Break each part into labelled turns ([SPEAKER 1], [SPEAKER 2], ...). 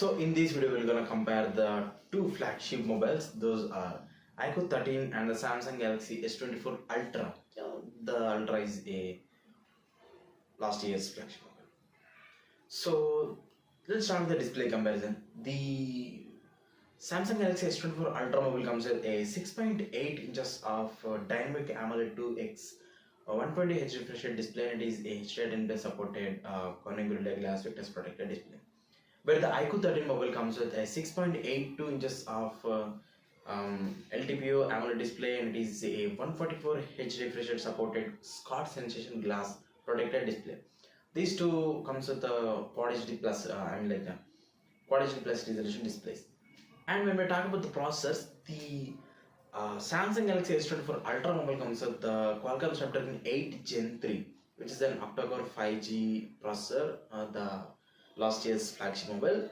[SPEAKER 1] So in this video we're gonna compare the two flagship mobiles. Those are IQOO 13 and the Samsung Galaxy S24 Ultra. The Ultra is a last year's flagship mobile. So let's start with the display comparison. The Samsung Galaxy S24 Ultra mobile comes with a 6.8 inches of dynamic AMOLED 2x 120Hz refresh rate display, and it is a HDR10+ supported Corning Gorilla Glass Victus protected display. Where the IQOO 13 mobile comes with a 6.82 inches of LTPO AMOLED display, and it is a 144Hz refresh rate supported Scott Sensation Glass protected display. These two comes with a Quad HD plus Quad HD plus resolution displays. And when we talk about the processors, the Samsung Galaxy S24 Ultra mobile comes with the Qualcomm Snapdragon 8 Gen 3, which is an octa-core 5G processor, the last year's flagship mobile,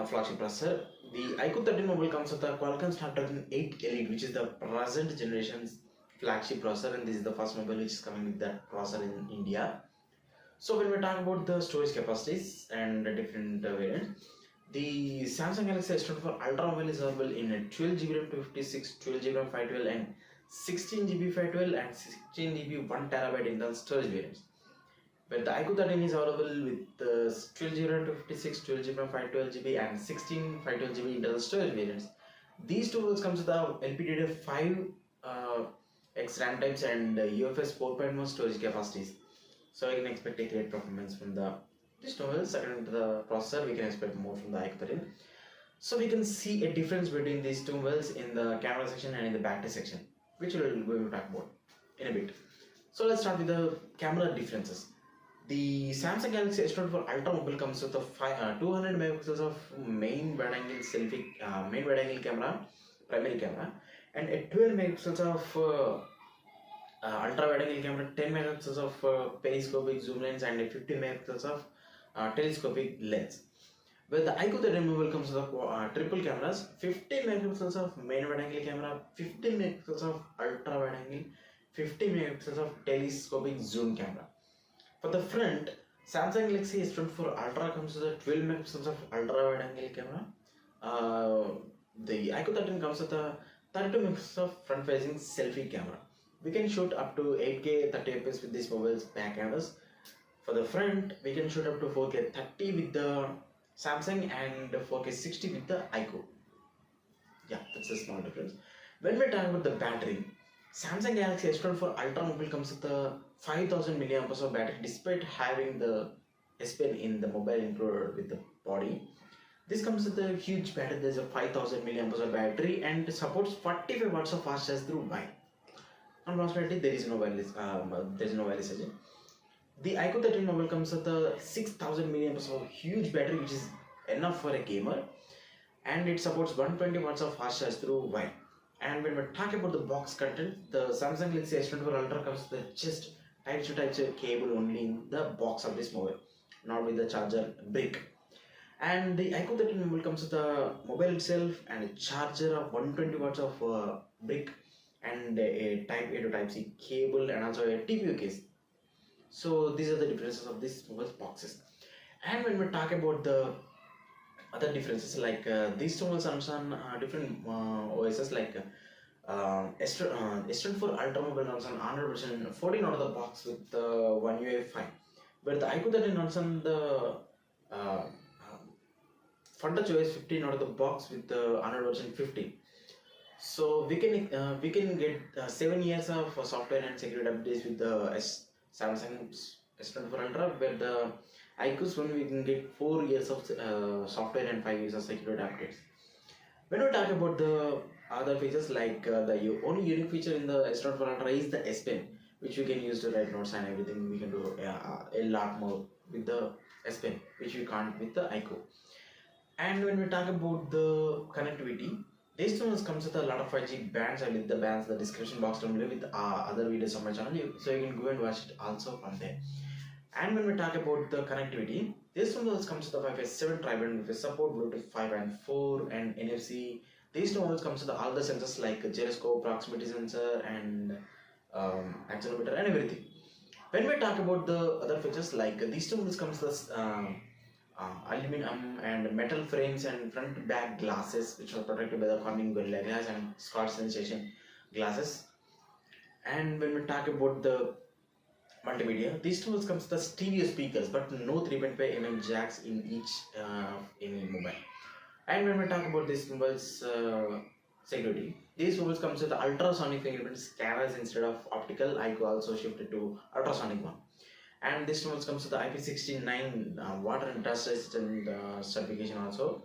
[SPEAKER 1] flagship processor. The IQOO 13 mobile comes with the Qualcomm Snapdragon 8 Elite, which is the present generation's flagship processor, and this is the first mobile which is coming with that processor in India. So when we talk about the storage capacities and the different variants, the Samsung Galaxy S24 Ultra mobile is available in 12GB RAM 256, 12GB RAM 512, and 16GB 512 and 16GB 1TB internal storage variants. But the IQOO 13 is available with 12GB RAM 256, 12GB RAM 512GB, and 16 512GB internal storage variants. These two mobiles comes with the LPDDR5 X RAM types and UFS 4.1 storage capacities. So I can expect a great performance from these two mobiles. According to the processor, we can expect more from the IQOO 13. So we can see a difference between these two mobiles in the camera section and in the battery section, which we will talk about in a bit. So let's start with the camera differences. The Samsung Galaxy S24 Ultra mobile comes with a 200 megapixels of main wide angle camera, primary camera, and a 12 megapixels of ultra wide angle camera, 10 megapixels of periscopic zoom lens, and a 50 megapixels of telescopic lens. Where the IQOO 13 mobile comes with triple cameras, 50 megapixels of main wide angle camera, 50 megapixels of ultra wide angle, 50 megapixels of telescopic zoom camera. For the front, Samsung Galaxy S24 Ultra comes with a 12 megapixels of ultra wide angle camera. The IQOO 13 comes with a 32 megapixels of front facing selfie camera. We can shoot up to 8K 30fps with these mobiles back cameras. For the front, we can shoot up to 4K 30 with the Samsung and 4K 60 with the IQOO. Yeah, that's a small difference. When we talk about the battery, Samsung Galaxy S24 Ultra mobile comes with a 5000 mAh of battery despite having the S Pen in the mobile included with the body. This comes with a huge battery. There is a 5000 mAh of battery and supports 45 watts of fast charge through Wi-Fi. Unfortunately, there is no wireless charging. The IQOO 13 mobile comes with a 6000 mAh of huge battery, which is enough for a gamer, and it supports 120 watts of fast charge through Wi-Fi. And when we talk about the box content, the Samsung Galaxy S24 Ultra comes with just Type-C cable only in the box of this mobile, not with the charger brick. And the IQOO 13 mobile comes with the mobile itself and a charger of 120 watts of brick, and a Type A to Type-C cable, and also a TPU case. So these are the differences of these mobile boxes. And when we talk about the other differences, like these two mobiles run on different OSs, like S24 Ultra mobile runs on Android version 14 out of the box with One UI 5, where the IQOO 13 runs on the FunTouch OS 15 out of the box with the Android version 15. So we can get 7 years of software and security updates with the Samsung S24 Ultra, where the IQOO's one we can get 4 years of software and 5 years of security updates. When we talk about the other features, like the only unique feature in the S24 Ultra is the S Pen, which we can use to write notes and everything. We can do a lot more with the S Pen, which we can't with the IQOO. And when we talk about the connectivity, this one comes with a lot of 5G bands. I will leave the bands in the description box down below with other videos on my channel, so you can go and watch it also from there. And when we talk about the connectivity, this one also comes with the Wi-Fi 7 tri-band with support, Bluetooth 5.4 and NFC. These two models comes with all the sensors like gyroscope, proximity sensor, and accelerometer and everything. When we talk about the other features, like these two models comes with aluminum and metal frames and front to back glasses, which are protected by the Corning Gorilla Glass and Scott Sensation glasses. And when we talk about the multimedia, these tools comes the stereo speakers, but no 3.5 mm jacks in each any mobile. And when we talk about this mobile's security, these mobiles comes with ultrasonic fingerprint scanners instead of optical. IQOO also shifted to ultrasonic one. And this mobiles comes with the IP69 water and dust resistant certification also.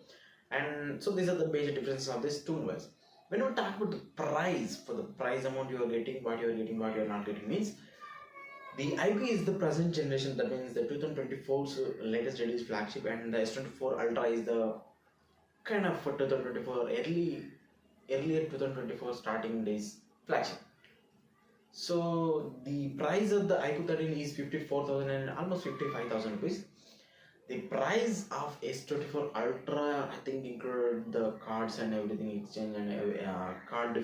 [SPEAKER 1] And so these are the major differences of these two mobiles. When we talk about the price, for the price amount you are getting, what you are getting, what you are not getting, means the IP is the present generation. That means the 2024's latest release flagship, and the S24 Ultra is the kind of for 2024 earlier 2024 starting days flagship. So the price of the IQOO 13 is 54,000 and almost 55,000 rupees. The price of S24 Ultra, I think, include the cards and everything, exchange and card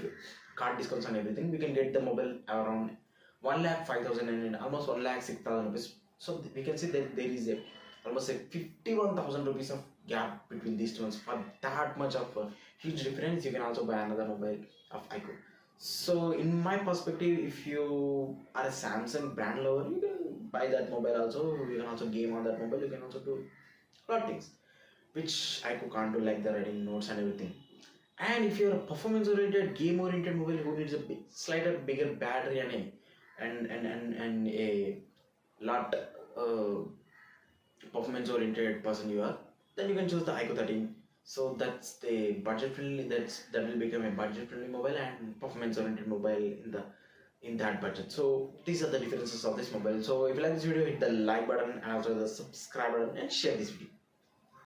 [SPEAKER 1] discounts and everything. We can get the mobile around 1,05,000 and almost 1,06,000 rupees. So we can see that there is almost 51,000 rupees of gap between these two ones. For that much of a huge difference, you can also buy another mobile of IQOO. So in my perspective, if you are a Samsung brand lover, you can buy that mobile also. You can also game on that mobile. You can also do a lot of things which IQOO can't do, like the writing notes and everything. And if you're a performance oriented, game oriented mobile who needs a slightly bigger battery and a lot performance oriented person you are, then you can choose the IQOO 13. So that's the budget friendly. That will become a budget friendly mobile and performance oriented mobile in that budget. So these are the differences of this mobile. So if you like this video, hit the like button and also the subscribe button and share this video.